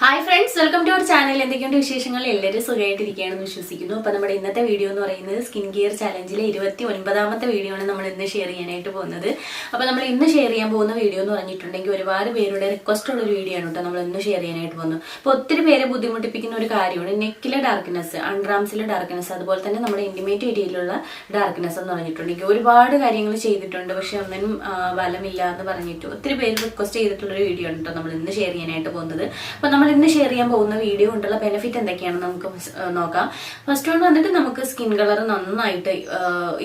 Hi friends, welcome to our channel. എന്തൊക്കെയുണ്ട് വിശേഷങ്ങൾ? എല്ലാവരും സുഖമായിട്ടിരിക്കുകയാണെന്ന് വിശ്വസിക്കുന്നു. അപ്പോൾ നമ്മുടെ ഇന്നത്തെ വീഡിയോ എന്ന് പറയുന്നത് സ്കിൻ കെയർ ചാലഞ്ചിലെ 29ാമത്തെ വീഡിയോ ആണ് നമ്മൾ ഇന്ന് ഷെയർ ചെയ്യാനായിട്ട് പോകുന്നത്. അപ്പോൾ നമ്മൾ ഇന്ന് ഷെയർ ചെയ്യാൻ പോകുന്ന വീഡിയോ എന്ന് പറഞ്ഞിട്ടുണ്ടെങ്കിൽ ഒരുപാട് പേരുടെ റിക്വസ്റ്റ് ഉള്ള ഒരു വീഡിയോ ആണ് കേട്ടോ നമ്മൾ ഇന്ന് ഷെയർ ചെയ്യാനായിട്ട് പോകുന്നത്. അപ്പോൾ ഒത്തിരി പേരെ ബുദ്ധിമുട്ടിപ്പിക്കുന്ന ഒരു കാര്യമാണ് നെക്കിലെ ഡാർക്ക്നെസ്, അണ്ടർആംസിലെ ഡാർക്ക്നെസ്, അതുപോലെ തന്നെ നമ്മുടെ ഇന്റിമേറ്റ് ഏരിയയിലുള്ള ഡാർക്ക്നെസ് എന്ന് പറഞ്ഞിട്ടുണ്ടെങ്കിൽ ഒരുപാട് കാര്യങ്ങൾ ചെയ്തിട്ടുണ്ട്, പക്ഷെ ഒന്നിനും ഫലമില്ല എന്ന് പറഞ്ഞിട്ട് ഒത്തിരി പേര് റിക്വസ്റ്റ് ചെയ്തിട്ടുള്ളൊരു വീഡിയോ ആണ് കേട്ടോ നമ്മൾ ഇന്ന് ഷെയർ ചെയ്യാനായിട്ട് പോകുന്നത്. അപ്പോൾ നമ്മൾ ഇന്ന് ഷെയർ ചെയ്യാൻ പോകുന്ന വീഡിയോ കൊണ്ടുള്ള ബെനിഫിറ്റ് എന്തൊക്കെയാണെന്ന് നമുക്ക് നോക്കാം. ഫസ്റ്റ് വൺ വന്നിട്ട് നമുക്ക് സ്കിൻ കളർ നന്നായിട്ട്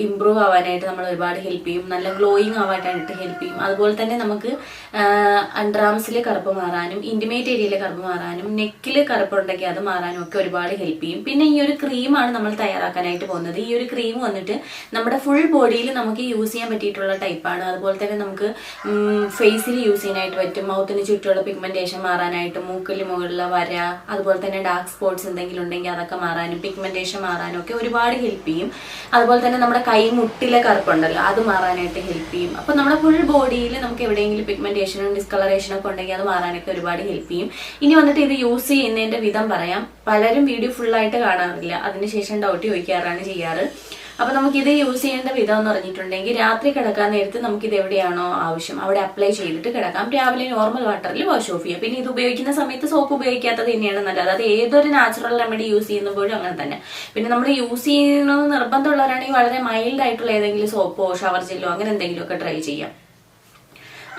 ഇമ്പ്രൂവ് ആവാനായിട്ട് നമ്മൾ ഒരുപാട് ഹെൽപ്പ് ചെയ്യും, നല്ല ഗ്ലോയിങ് ആവാനായിട്ട് ഹെൽപ്പ് ചെയ്യും. അതുപോലെ തന്നെ നമുക്ക് അണ്ടർആംസിൽ കറുപ്പ് മാറാനും ഇന്റിമേറ്റ് ഏരിയയിൽ കറുപ്പ് മാറാനും നെക്കിൽ കറുപ്പുണ്ടെങ്കിൽ അത് മാറാനും ഒക്കെ ഒരുപാട് ഹെൽപ്പ് ചെയ്യും. പിന്നെ ഈ ഒരു ക്രീമാണ് നമ്മൾ തയ്യാറാക്കാനായിട്ട് പോകുന്നത്. ഈ ഒരു ക്രീം വന്നിട്ട് നമ്മുടെ ഫുൾ ബോഡിയിൽ നമുക്ക് യൂസ് ചെയ്യാൻ പറ്റിയിട്ടുള്ള ടൈപ്പാണ്. അതുപോലെ തന്നെ നമുക്ക് ഫേസിൽ യൂസ് ചെയ്യാനായിട്ട് പറ്റും, മൗത്തിന് ചുറ്റുമുള്ള പിഗ്മെന്റേഷൻ മാറാനായിട്ട്, മൂക്കിൽ മുകളിലുള്ള വര, അതുപോലെ തന്നെ ഡാർക്ക് സ്പോട്ട്സ് എന്തെങ്കിലും ഉണ്ടെങ്കിൽ അതൊക്കെ മാറാനും പിഗ്മെന്റേഷൻ മാറാനും ഒക്കെ ഒരുപാട് ഹെൽപ്പ് ചെയ്യും. അതുപോലെ തന്നെ നമ്മുടെ കൈ മുട്ടിലെ കറുപ്പുണ്ടല്ലോ അത് മാറാനായിട്ട് ഹെൽപ്പ് ചെയ്യും. അപ്പോൾ നമ്മുടെ ഫുൾ ബോഡിയിൽ നമുക്ക് എവിടെയെങ്കിലും പിഗ്മെന്റേഷനും ഡിസ്കളറേഷനും ഒക്കെ ഉണ്ടെങ്കിൽ അത് മാറാനൊക്കെ ഒരുപാട് ഹെൽപ്പ് ചെയ്യും. ഇനി വന്നിട്ട് ഇത് യൂസ് ചെയ്യുന്നതിന്റെ വിധം പറയാം. പലരും വീഡിയോ ഫുള്ളായിട്ട് കാണാറില്ല, അതിനുശേഷം ഡൗട്ട് ചോദിക്കാറാണ് ചെയ്യാറ്. അപ്പൊ നമുക്കിത് യൂസ് ചെയ്യേണ്ട വിധം എന്ന് പറഞ്ഞിട്ടുണ്ടെങ്കിൽ രാത്രി കിടക്കാൻ നേരത്ത് നമുക്കിത് എവിടെയാണോ ആവശ്യം അവിടെ അപ്ലൈ ചെയ്തിട്ട് കിടക്കാം. രാവിലെ നോർമൽ വാട്ടറിൽ വാഷ് ഓഫ് ചെയ്യാം. പിന്നെ ഇത് ഉപയോഗിക്കുന്ന സമയത്ത് സോപ്പ് ഉപയോഗിക്കാത്തത് തന്നെയാണ് നല്ലത്. അത് ഏതൊരു നാച്ചുറൽ റെമഡി യൂസ് ചെയ്യുമ്പോഴും അങ്ങനെ തന്നെ. പിന്നെ നമ്മൾ യൂസ് ചെയ്യുന്നത് നിർബന്ധമുള്ളവരാണെങ്കിൽ വളരെ മൈൽഡ് ആയിട്ടുള്ള ഏതെങ്കിലും സോപ്പോ ഷവർ ജെല്ലോ അങ്ങനെ എന്തെങ്കിലും ഒക്കെ ട്രൈ ചെയ്യാം.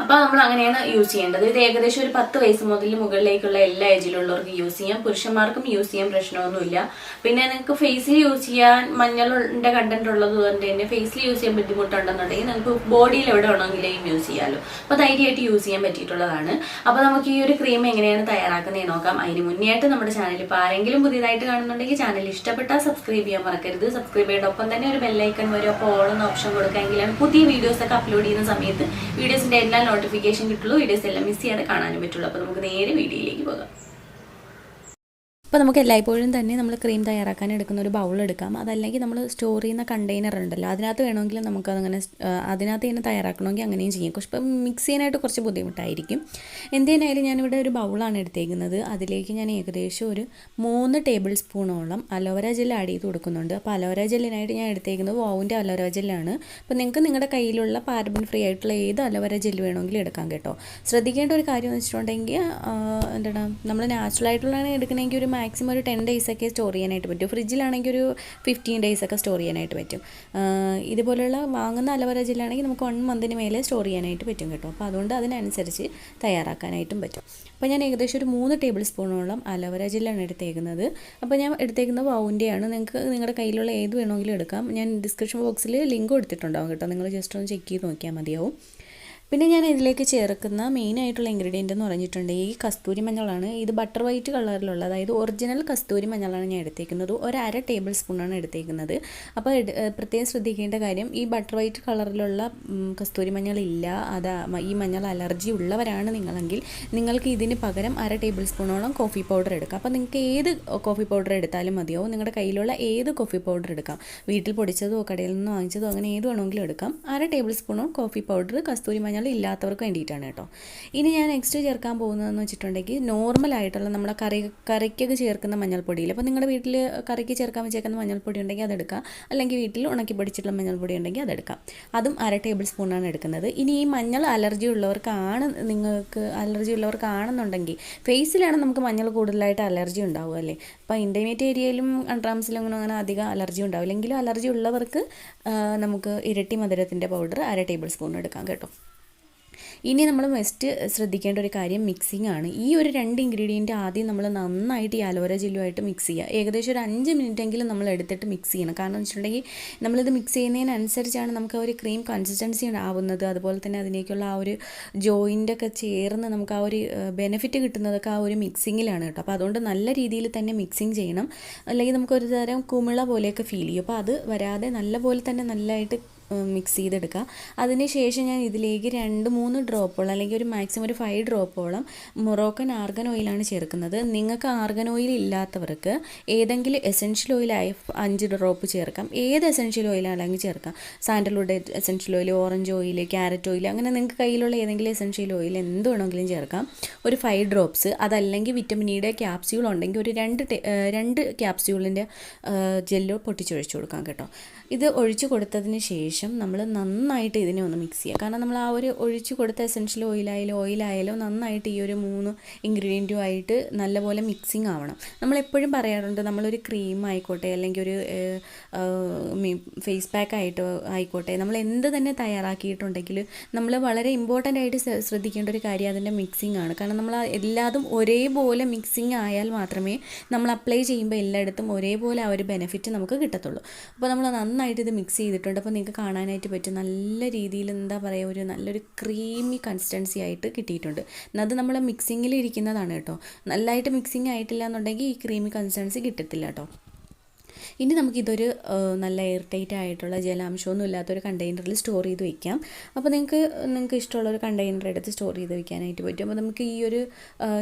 അപ്പൊ നമ്മൾ അങ്ങനെയാണ് യൂസ് ചെയ്യേണ്ടത്. ഇത് ഏകദേശം ഒരു 10 വയസ്സ് മുതൽ മുകളിലേക്കുള്ള എല്ലാ ഏജിലുള്ളവർക്ക് യൂസ് ചെയ്യാം, പുരുഷന്മാർക്കും യൂസ് ചെയ്യാൻ പ്രശ്നമൊന്നുമില്ല. പിന്നെ നിങ്ങൾക്ക് ഫേസിൽ യൂസ് ചെയ്യാൻ മഞ്ഞളിന്റെ കണ്ടന്റ് ഉള്ളത് കൊണ്ട് തന്നെ ഫേസിൽ യൂസ് ചെയ്യാൻ ബുദ്ധിമുട്ടുണ്ടെന്നുണ്ടെങ്കിൽ നിങ്ങൾക്ക് ബോഡിയിൽ എവിടെ വേണമെങ്കിലും യൂസ് ചെയ്യാമല്ലോ. അപ്പൊ ധൈര്യമായിട്ട് യൂസ് ചെയ്യാൻ പറ്റിയിട്ടുള്ളതാണ്. അപ്പൊ നമുക്ക് ഈ ഒരു ക്രീം എങ്ങനെയാണ് തയ്യാറാക്കുന്നത് നോക്കാം. അതിന് മുന്നേ ആയിട്ട് നമ്മുടെ ചാനൽ ഇപ്പോൾ ആരെങ്കിലും പുതിയതായിട്ട് കാണുന്നുണ്ടെങ്കിൽ ചാനൽ ഇഷ്ടപ്പെട്ടാൽ സബ്സ്ക്രൈബ് ചെയ്യാൻ മറക്കരുത്. സബ്സ്ക്രൈബ് ചെയ്യേണ്ട ഒപ്പം തന്നെ ഒരു ബെല്ലൈക്കൺ വരും. അപ്പോൾ ഓൾ എന്ന ഓപ്ഷൻ കൊടുക്കാമെങ്കിലാണ് പുതിയ വീഡിയോസ് ഒക്കെ അപ്ലോഡ് ചെയ്യുന്ന സമയത്ത് വീഡിയോസിന്റെ എല്ലാ നോട്ടിഫിക്കേഷൻ കിട്ടുള്ളൂ, വീഡിയോസ് എല്ലാം മിസ് ചെയ്യാതെ കാണാനും പറ്റുള്ളൂ. അപ്പോൾ നമുക്ക് നേരെ വീഡിയോയിലേക്ക് പോകാം. അപ്പോൾ നമുക്ക് എല്ലായ്പ്പോഴും തന്നെ നമ്മൾ ക്രീം തയ്യാറാക്കാൻ എടുക്കുന്ന ഒരു ബൗൾ എടുക്കാം. അതല്ലെങ്കിൽ നമ്മൾ സ്റ്റോർ ചെയ്യുന്ന കണ്ടെയ്നർ ഉണ്ടല്ലോ അതിനകത്ത് വേണമെങ്കിൽ നമുക്കതങ്ങനെ അതിനകത്ത് തന്നെ തയ്യാറാക്കണമെങ്കിൽ അങ്ങനെയും ചെയ്യാം. പക്ഷേ ഇപ്പം മിക്സ് ചെയ്യാനായിട്ട് കുറച്ച് ബുദ്ധിമുട്ടായിരിക്കും. എന്തിനായാലും ഞാനിവിടെ ഒരു ബൗളാണ് എടുത്തേക്കുന്നത്. അതിലേക്ക് ഞാൻ ഏകദേശം ഒരു 3 ടേബിൾ സ്പൂണോളം അലോവേര ജെൽ ആഡ് ചെയ്ത് കൊടുക്കുന്നുണ്ട്. അപ്പോൾ അലോവേര ജെല്ലിനായിട്ട് ഞാൻ എടുത്തേക്കുന്നത് വോവിൻ്റെ അലോവേര ജെല്ലാണ്. അപ്പോൾ നിങ്ങൾക്ക് നിങ്ങളുടെ കയ്യിലുള്ള പാരബൻ ഫ്രീ ആയിട്ടുള്ള ഏത് അലോവേര ജെല്ല് വേണമെങ്കിലും എടുക്കാം കേട്ടോ. ശ്രദ്ധിക്കേണ്ട ഒരു കാര്യം എന്ന് വെച്ചിട്ടുണ്ടെങ്കിൽ എന്താണ് നമ്മൾ നാച്ചുറലായിട്ടുള്ളതാണ് എടുക്കണമെങ്കിൽ ഒരു മാക്സിമം ഒരു 10 ഡേയ്സൊക്കെ സ്റ്റോർ ചെയ്യാനായിട്ട് പറ്റും. ഫ്രിഡ്ജിലാണെങ്കിൽ ഒരു 15 ഡേയ്സൊക്കെ സ്റ്റോർ ചെയ്യാനായിട്ട് പറ്റും. ഇതുപോലെയുള്ള വാങ്ങുന്ന അലോവേര ജെല്ലാണെങ്കിൽ നമുക്ക് 1 മന്തിന് മേലെ സ്റ്റോർ ചെയ്യാനായിട്ട് പറ്റും കേട്ടോ. അപ്പോൾ അതുകൊണ്ട് അതിനനുസരിച്ച് തയ്യാറാക്കാനായിട്ടും പറ്റും. അപ്പോൾ ഞാൻ ഏകദേശം ഒരു 3 ടേബിൾ സ്പൂണോളം അലോവേര ജെല്ലാണ് എടുത്തേക്കുന്നത്. അപ്പോൾ ഞാൻ എടുത്തേക്കുന്നത് വൗവിൻ്റെയാണ്. നിങ്ങൾക്ക് നിങ്ങളുടെ കയ്യിലുള്ള ഏത് വേണമെങ്കിലും എടുക്കാം. ഞാൻ ഡിസ്ക്രിപ്ഷൻ ബോക്സിൽ ലിങ്ക് കൊടുത്തിട്ടുണ്ടാവും കേട്ടോ, നിങ്ങൾ ജസ്റ്റ് ഒന്ന് ചെക്ക് ചെയ്ത് നോക്കിയാൽ മതിയാവും. പിന്നെ ഞാൻ ഇതിലേക്ക് ചേർക്കുന്ന മെയിനായിട്ടുള്ള ഇൻഗ്രീഡിയൻ്റ് എന്ന് പറഞ്ഞിട്ടുണ്ടെങ്കിൽ ഈ കസ്തൂരി മഞ്ഞളാണ്. ഇത് ബട്ടർ വൈറ്റ് കളറിലുള്ള, അതായത് ഒറിജിനൽ കസ്തൂരി മഞ്ഞളാണ് ഞാൻ എടുത്തേക്കുന്നത്. ഒരു 1/2 ടേബിൾ സ്പൂണാണ് എടുത്തേക്കുന്നത്. അപ്പോൾ പ്രത്യേകം ശ്രദ്ധിക്കേണ്ട കാര്യം, ഈ ബട്ടർ വൈറ്റ് കളറിലുള്ള കസ്തൂരി മഞ്ഞളില്ല, ഈ മഞ്ഞൾ അലർജി ഉള്ളവരാണ് നിങ്ങളെങ്കിൽ നിങ്ങൾക്ക് ഇതിന് പകരം 1/2 ടേബിൾ സ്പൂണോളം കോഫി പൗഡർ എടുക്കാം. അപ്പോൾ നിങ്ങൾക്ക് ഏത് കോഫി പൗഡർ എടുത്താലും മതിയാവും. നിങ്ങളുടെ കയ്യിലുള്ള ഏത് കോഫി പൗഡർ എടുക്കാം, വീട്ടിൽ പൊടിച്ചതോ കടയിൽ നിന്ന് വാങ്ങിച്ചതോ അങ്ങനെ ഏത് വേണമെങ്കിലും എടുക്കാം. 1/2 ടേബിൾ സ്പൂണോ കോഫി പൗഡർ കസ്തൂരി മഞ്ഞൾ ഇല്ലാത്തവർക്ക് വേണ്ടിയിട്ടാണ് കേട്ടോ. ഇനി ഞാൻ നെക്സ്റ്റ് ചേർക്കാൻ പോകുന്നതെന്ന് വെച്ചിട്ടുണ്ടെങ്കിൽ നോർമലായിട്ടുള്ള നമ്മുടെ കറിക്കൊക്കെ ചേർക്കുന്ന മഞ്ഞൾപ്പൊടിയിൽ, അപ്പോൾ നിങ്ങളുടെ വീട്ടിൽ കറിക്ക് ചേർക്കാൻ വെച്ചേക്കുന്ന മഞ്ഞൾപ്പൊടി ഉണ്ടെങ്കിൽ അതെടുക്കാം, അല്ലെങ്കിൽ വീട്ടിൽ ഉണക്കി പൊടിച്ചിട്ടുള്ള മഞ്ഞൾപ്പൊടി ഉണ്ടെങ്കിൽ അതെടുക്കാം. അതും 1/2 ടേബിൾ സ്പൂണാണ് എടുക്കുന്നത്. ഇനി ഈ മഞ്ഞൾ നിങ്ങൾക്ക് അലർജി ഉള്ളവർക്കാണെന്നുണ്ടെങ്കിൽ, ഫേസിലാണ് നമുക്ക് മഞ്ഞൾ കൂടുതലായിട്ട് അലർജി ഉണ്ടാവുക അല്ലേ. അപ്പോൾ ഇന്റിമേറ്റ് ഏരിയയിലും അണ്ടർആംസിലും അങ്ങനെ അധികം അലർജി ഉണ്ടാവില്ല. എങ്കിലും അലർജി ഉള്ളവർക്ക് നമുക്ക് ഇരട്ടി മധുരത്തിൻ്റെ പൗഡർ 1/2 ടേബിൾ സ്പൂൺ എടുക്കാം കേട്ടോ. ഇനി നമ്മൾ മസ്റ്റ് ശ്രദ്ധിക്കേണ്ട ഒരു കാര്യം മിക്സിംഗ് ആണ്. ഈ ഒരു 2 ഇൻഗ്രീഡിയൻറ്റ് ആദ്യം നമ്മൾ നന്നായിട്ട് ഈ അലോവേര ജെല്ലുമായിട്ട് മിക്സ് ചെയ്യുക. ഏകദേശം ഒരു 5 മിനിറ്റെങ്കിലും നമ്മൾ എടുത്തിട്ട് മിക്സ് ചെയ്യണം. കാരണം എന്ന് വെച്ചിട്ടുണ്ടെങ്കിൽ നമ്മളിത് മിക്സ് ചെയ്യുന്നതിനനുസരിച്ചാണ് നമുക്ക് ആ ഒരു ക്രീം കൺസിസ്റ്റൻസി ആവുന്നത്. അതുപോലെ തന്നെ അതിലേക്കുള്ള ആ ഒരു ജോയിൻ്റൊക്കെ ചേർന്ന് നമുക്ക് ആ ഒരു ബെനിഫിറ്റ് കിട്ടുന്നതൊക്കെ ആ ഒരു മിക്സിങ്ങിലാണ് കേട്ടോ. അപ്പോൾ അതുകൊണ്ട് നല്ല രീതിയിൽ തന്നെ മിക്സിങ് ചെയ്യണം, അല്ലെങ്കിൽ നമുക്കൊരു തരം കുമിള പോലെയൊക്കെ ഫീൽ ചെയ്യും. അപ്പോൾ അത് വരാതെ നല്ല പോലെ തന്നെ നല്ലതായിട്ട് മിക്സ് ചെയ്തെടുക്കുക. അതിനുശേഷം ഞാൻ ഇതിലേക്ക് 2-3 ഡ്രോപ്പോളം അല്ലെങ്കിൽ ഒരു മാക്സിമം ഒരു 5 ഡ്രോപ്പോളം മൊറോക്കൻ ആർഗൻ ഓയിലാണ് ചേർക്കുന്നത്. നിങ്ങൾക്ക് ആർഗൻ ഓയിൽ ഇല്ലാത്തവർക്ക് ഏതെങ്കിലും എസെൻഷ്യൽ ഓയിലായി 5 ഡ്രോപ്പ് ചേർക്കാം. ഏത് എസെൻഷ്യൽ ഓയിലാണെങ്കിൽ ചേർക്കാം. Sandalwood essential oil, orange oil, carrot oil, അങ്ങനെ നിങ്ങൾക്ക് കയ്യിലുള്ള ഏതെങ്കിലും എസെൻഷ്യൽ ഓയിൽ എന്ത് വേണമെങ്കിലും ചേർക്കാം. ഒരു 5 ഡ്രോപ്സ്. അതല്ലെങ്കിൽ വിറ്റമിൻ ഇയുടെ ക്യാപ്സ്യൂൾ ഉണ്ടെങ്കിൽ ഒരു 2 ക്യാപ്സ്യൂളിൻ്റെ ജെല്ലോ പൊട്ടിച്ചൊഴിച്ചു കൊടുക്കാം കേട്ടോ. ഇത് ഒഴിച്ചു കൊടുത്തതിന് ശേഷം നമ്മൾ നന്നായിട്ട് ഇതിനെ ഒന്ന് മിക്സ് ചെയ്യുക. കാരണം നമ്മൾ ആ ഒരു ഒഴിച്ചു കൊടുത്ത എസെൻഷ്യൽ ഓയിലായാലും നന്നായിട്ട് ഈ ഒരു 3 ഇൻഗ്രീഡിയൻറ്റുമായിട്ട് നല്ലപോലെ മിക്സിങ് ആവണം. നമ്മളെപ്പോഴും പറയാറുണ്ട്, നമ്മളൊരു ക്രീം ആയിക്കോട്ടെ അല്ലെങ്കിൽ ഒരു ഫേസ് പാക്ക് ആയിക്കോട്ടെ, നമ്മൾ എന്ത് തന്നെ തയ്യാറാക്കിയിട്ടുണ്ടെങ്കിൽ നമ്മൾ വളരെ ഇമ്പോർട്ടൻ്റ് ആയിട്ട് ശ്രദ്ധിക്കേണ്ട ഒരു കാര്യം അതിൻ്റെ മിക്സിങ് ആണ്. കാരണം നമ്മൾ എല്ലാതും ഒരേപോലെ മിക്സിങ് ആയാൽ മാത്രമേ നമ്മൾ അപ്ലൈ ചെയ്യുമ്പോൾ എല്ലായിടത്തും ഒരേപോലെ ആ ഒരു ബെനിഫിറ്റ് നമുക്ക് കിട്ടത്തുള്ളൂ. അപ്പോൾ നമ്മൾ നന്നായിട്ട് ഇത് മിക്സ് ചെയ്തിട്ടുണ്ട്. അപ്പോൾ നിങ്ങൾക്ക് കാണാനായിട്ട് പറ്റും നല്ല രീതിയിൽ എന്താ പറയുക, ഒരു നല്ലൊരു ക്രീമി കൺസിസ്റ്റൻസി ആയിട്ട് കിട്ടിയിട്ടുണ്ട്. അത് നമ്മൾ മിക്സിങ്ങിൽ ഇരിക്കുന്നതാണ് കേട്ടോ. നല്ലതായിട്ട് മിക്സിങ് ആയിട്ടില്ല എന്നുണ്ടെങ്കിൽ ഈ ക്രീമി കൺസിസ്റ്റൻസി കിട്ടത്തില്ല കേട്ടോ. ഇനി നമുക്കിതൊരു നല്ല എയർ ടൈറ്റ് ആയിട്ടുള്ള ജലാംശമൊന്നും ഇല്ലാത്തൊരു കണ്ടെയ്നറിൽ സ്റ്റോർ ചെയ്ത് വയ്ക്കാം. അപ്പോൾ നിങ്ങൾക്ക് ഇഷ്ടമുള്ളൊരു കണ്ടെയ്നർ എടുത്ത് സ്റ്റോർ ചെയ്ത് വയ്ക്കാനായിട്ട് പറ്റും. അപ്പോൾ നമുക്ക് ഈ ഒരു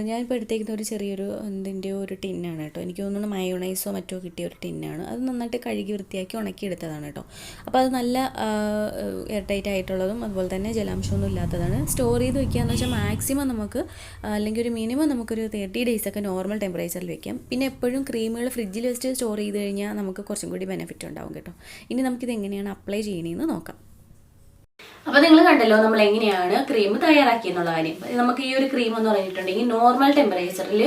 ഞാനിപ്പോൾ എടുത്തേക്കുന്ന ഒരു ചെറിയൊരു എന്തിൻ്റെ ഒരു ടിന്നാണ് കേട്ടോ. എനിക്ക് തോന്നുന്നു മയോണൈസോ മറ്റോ കിട്ടിയ ഒരു ടിന്നാണ്. അത് നന്നായിട്ട് കഴുകി വൃത്തിയാക്കി ഉണക്കിയെടുത്തതാണ് കേട്ടോ. അപ്പോൾ അത് നല്ല എയർ ടൈറ്റ് ആയിട്ടുള്ളതും അതുപോലെ തന്നെ ജലാംശമൊന്നും ഇല്ലാത്തതാണ്. സ്റ്റോർ ചെയ്ത് വയ്ക്കുക എന്ന് വെച്ചാൽ മാക്സിമം നമുക്ക് അല്ലെങ്കിൽ ഒരു മിനിമം നമുക്കൊരു 30 ഡേയ്സൊക്കെ നോർമൽ ടെമ്പറേച്ചറിൽ വയ്ക്കാം. പിന്നെ എപ്പോഴും ക്രീമുകൾ ഫ്രിഡ്ജിൽ വെച്ച് സ്റ്റോർ ചെയ്ത് കഴിഞ്ഞാൽ നമുക്ക് കുറച്ചും കൂടി ബെനിഫിറ്റ് ഉണ്ടാവും കേട്ടോ. ഇനി നമുക്കിത് എങ്ങനെയാണ് അപ്ലൈ ചെയ്യണമെന്ന് നോക്കാം. അപ്പോൾ നിങ്ങൾ കണ്ടല്ലോ നമ്മൾ എങ്ങനെയാണ് ക്രീം തയ്യാറാക്കിയെന്നുള്ള കാര്യം. നമുക്ക് ഈ ഒരു ക്രീം എന്ന് പറഞ്ഞിട്ടുണ്ടെങ്കിൽ നോർമൽ ടെമ്പറേച്ചറിൽ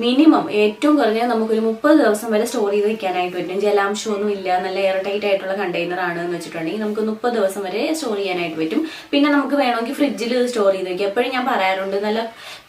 മിനിമം ഏറ്റവും കുറഞ്ഞാൽ നമുക്കൊരു 30 ദിവസം വരെ സ്റ്റോർ ചെയ്ത് വെക്കാനായിട്ട് പറ്റും. ജലാംശമൊന്നും ഇല്ല, നല്ല എയർ ടൈറ്റ് ആയിട്ടുള്ള കണ്ടെയ്നർ ആണ് എന്ന് വെച്ചിട്ടുണ്ടെങ്കിൽ നമുക്ക് 30 ദിവസം വരെ സ്റ്റോർ ചെയ്യാനായിട്ട് പറ്റും. പിന്നെ നമുക്ക് വേണമെങ്കിൽ ഫ്രിഡ്ജിൽ സ്റ്റോർ ചെയ്ത് വെക്കാം. എപ്പോഴും ഞാൻ പറയാറുണ്ട്, നല്ല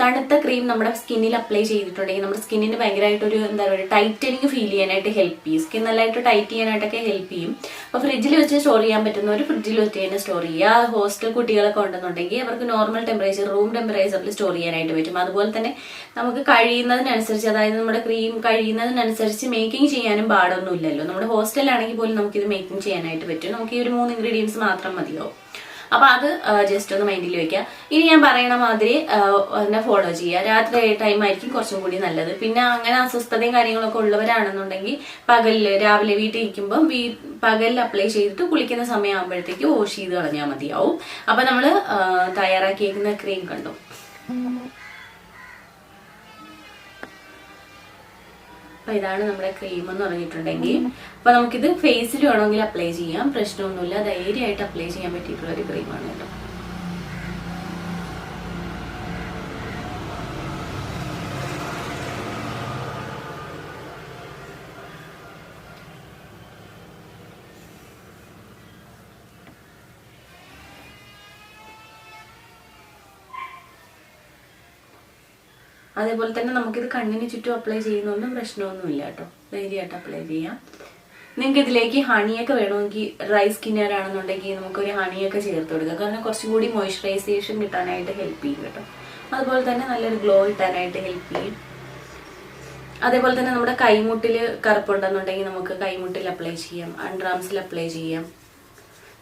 തണുത്ത ക്രീം നമ്മുടെ സ്കിന്നിൽ അപ്ലൈ ചെയ്തിട്ടുണ്ടെങ്കിൽ നമ്മുടെ സ്കിന്നിന് ഭയങ്കരമായിട്ടൊരു എന്താ പറയുക ടൈറ്റനിങ് ഫീൽ ചെയ്യാനായിട്ട് ഹെൽപ്പ് ചെയ്യും. സ്കിൻ നല്ലതായിട്ട് ടൈറ്റ് ചെയ്യാനായിട്ടൊക്കെ ഹെൽപ്പ് ചെയ്യും. അപ്പോൾ ഫ്രിഡ്ജിൽ വെച്ച് സ്റ്റോർ ചെയ്യാൻ പറ്റുന്നവർ ഫ്രിഡ്ജിൽ വെച്ച് തന്നെ സ്റ്റോർ ചെയ്യുക. ഹോസ്റ്റൽ കുട്ടികളൊക്കെ ഉണ്ടെന്നുണ്ടെങ്കിൽ അവർക്ക് നോർമൽ ടെമ്പറേച്ചർ റൂം ടെമ്പറേച്ചറിൽ സ്റ്റോർ ചെയ്യാനായിട്ട് പറ്റും. അതുപോലെ തന്നെ നമുക്ക് കഴിയുന്നതിനനുസരിച്ച്, അതായത് നമ്മുടെ ക്രീം കഴിയുന്നതിനനുസരിച്ച് മേക്കിംഗ് ചെയ്യാനും പാടൊന്നുമില്ലല്ലോ. നമ്മുടെ ഹോസ്റ്റലാണെങ്കിൽ പോലും നമുക്കിത് മേക്കിംഗ് ചെയ്യാനായിട്ട് പറ്റും. നമുക്ക് ഈ ഒരു 3 ഇൻഗ്രീഡിയൻസ് മാത്രം മതിയാവും. അപ്പോൾ അത് ജസ്റ്റ് ഒന്ന് മൈൻഡിൽ വെക്കുക. ഇനി ഞാൻ പറയണ മാതിരി അതിനെ ഫോളോ ചെയ്യുക. രാത്രി ടൈം ആയിരിക്കും കുറച്ചും കൂടി നല്ലത്. പിന്നെ അങ്ങനെ അസ്വസ്ഥതയും കാര്യങ്ങളൊക്കെ ഉള്ളവരാണെന്നുണ്ടെങ്കിൽ രാവിലെ വീട്ടിൽ ഇരിക്കുമ്പോൾ പകലിൽ അപ്ലൈ ചെയ്തിട്ട് കുളിക്കുന്ന സമയമാകുമ്പോഴത്തേക്ക് വാഷ് ചെയ്ത് കളഞ്ഞാൽ മതിയാവും. അപ്പോൾ നമ്മൾ തയ്യാറാക്കിയിരിക്കുന്ന ക്രീം കണ്ടു. അപ്പോൾ ഇതാണ് നമ്മുടെ ക്രീം എന്ന് പറഞ്ഞിട്ടുണ്ടെങ്കിൽ. അപ്പോൾ നമുക്കിത് ഫേസിൽ വേണമെങ്കിൽ അപ്ലൈ ചെയ്യാം, പ്രശ്നമൊന്നുമില്ല. ധൈര്യമായിട്ട് അപ്ലൈ ചെയ്യാൻ പറ്റിയിട്ടുള്ള ഒരു ക്രീമാണ് കേട്ടോ. അതേപോലെ തന്നെ നമുക്കിത് കണ്ണിന് ചുറ്റും അപ്ലൈ ചെയ്യുന്നൊന്നും പ്രശ്നമൊന്നുമില്ല കേട്ടോ. ധൈര്യമായിട്ട് അപ്ലൈ ചെയ്യാം. നിങ്ങൾക്ക് ഇതിലേക്ക് ഹണിയൊക്കെ വേണമെങ്കിൽ ഡ്രൈ സ്കിന്നുകാരാണെന്നുണ്ടെങ്കിൽ നമുക്കൊരു ഹണിയൊക്കെ ചേർത്ത് കൊടുക്കാം. കാരണം കുറച്ചും കൂടി മോയ്സ്ചറൈസേഷൻ കിട്ടാനായിട്ട് ഹെൽപ്പ് ചെയ്യും കേട്ടോ. അതുപോലെ തന്നെ നല്ലൊരു ഗ്ലോ കിട്ടാനായിട്ട് ഹെൽപ്പ് ചെയ്യും. അതേപോലെ തന്നെ നമ്മുടെ കൈമുട്ടിൽ കറുപ്പുണ്ടെന്നുണ്ടെങ്കിൽ നമുക്ക് കൈമുട്ടിൽ അപ്ലൈ ചെയ്യാം, അണ്ടർആംസിൽ അപ്ലൈ ചെയ്യാം.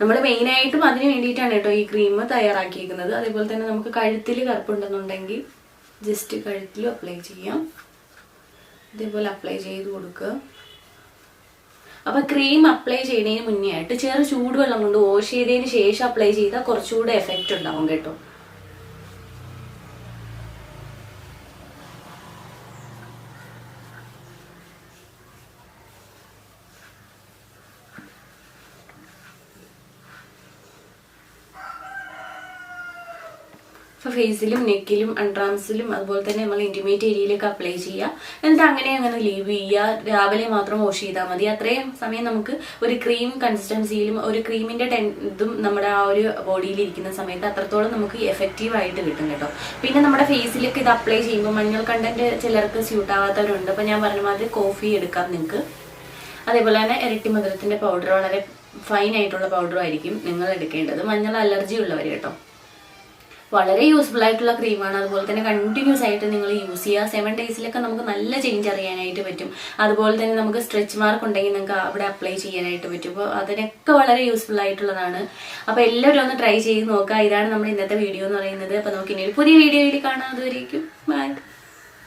നമ്മൾ മെയിനായിട്ടും അതിന് വേണ്ടിയിട്ടാണ് കേട്ടോ ഈ ക്രീം തയ്യാറാക്കിയിരിക്കുന്നത്. അതേപോലെ തന്നെ നമുക്ക് കഴുത്തിൽ കറുപ്പുണ്ടെന്നുണ്ടെങ്കിൽ ജസ്റ്റ് കഴുത്തിലും അപ്ലൈ ചെയ്യാം. ഇതേപോലെ അപ്ലൈ ചെയ്ത് കൊടുക്കുക. അപ്പോൾ ക്രീം അപ്ലൈ ചെയ്യുന്നതിന് മുന്നേ ആയിട്ട് ചെറു ചൂടുവെള്ളം കൊണ്ട് വാഷ് ചെയ്തതിന് ശേഷം അപ്ലൈ ചെയ്താൽ കുറച്ചുകൂടെ എഫക്റ്റ് ഉണ്ടാവും കേട്ടോ. ഫേസിലും നെക്കിലും അണ്ടർആംസിലും അതുപോലെ തന്നെ നമ്മൾ ഇന്റിമേറ്റ് ഏരിയയിലൊക്കെ അപ്ലൈ ചെയ്യുക. എന്നിട്ട് അങ്ങനെ ലീവ് ചെയ്യുക. രാവിലെ മാത്രം വാഷ് ചെയ്താൽ മതി. അത്രയും സമയം നമുക്ക് ഒരു ക്രീം കൺസിസ്റ്റൻസിയിലും ഒരു ക്രീമിന്റെ ഇതും നമ്മുടെ ആ ഒരു ബോഡിയിൽ ഇരിക്കുന്ന സമയത്ത് അത്രത്തോളം നമുക്ക് എഫക്റ്റീവ് ആയിട്ട് കിട്ടും കേട്ടോ. പിന്നെ നമ്മുടെ ഫേസിലൊക്കെ ഇത് അപ്ലൈ ചെയ്യുമ്പോൾ മഞ്ഞൾ കണ്ടന്റ് ചിലർക്ക് സ്യൂട്ട് ആവാത്തവരുണ്ട്. അപ്പോൾ ഞാൻ പറഞ്ഞ മാതിരി കോഫി എടുക്കാം നിങ്ങൾക്ക്. അതേപോലെ തന്നെ ഇരട്ടി മധുരത്തിന്റെ പൗഡർ, വളരെ ഫൈൻ ആയിട്ടുള്ള പൗഡറും ആയിരിക്കും നിങ്ങൾ എടുക്കേണ്ടത്. മഞ്ഞൾ അലർജി ഉള്ളവർ കേട്ടോ. വളരെ യൂസ്ഫുൾ ആയിട്ടുള്ള ക്രീമാണ്. അതുപോലെ തന്നെ കണ്ടിന്യൂസ് ആയിട്ട് നിങ്ങൾ യൂസ് ചെയ്യുക. 7 ഡേയ്സിലൊക്കെ നമുക്ക് നല്ല ചേഞ്ച് അറിയാനായിട്ട് പറ്റും. അതുപോലെ തന്നെ നമുക്ക് സ്ട്രെച്ച് മാർക്ക് ഉണ്ടെങ്കിൽ നിങ്ങൾക്ക് അവിടെ അപ്ലൈ ചെയ്യാനായിട്ട് പറ്റും. അപ്പോൾ അതിനൊക്കെ വളരെ യൂസ്ഫുൾ ആയിട്ടുള്ളതാണ്. അപ്പോൾ എല്ലാവരും ഒന്ന് ട്രൈ ചെയ്ത് നോക്കുക. ഇതാണ് നമ്മുടെ ഇന്നത്തെ വീഡിയോ എന്ന് പറയുന്നത്. അപ്പോൾ നമുക്ക് ഇനി ഒരു പുതിയ വീഡിയോയിൽ കാണാം. അതുവരേക്കും ബൈ.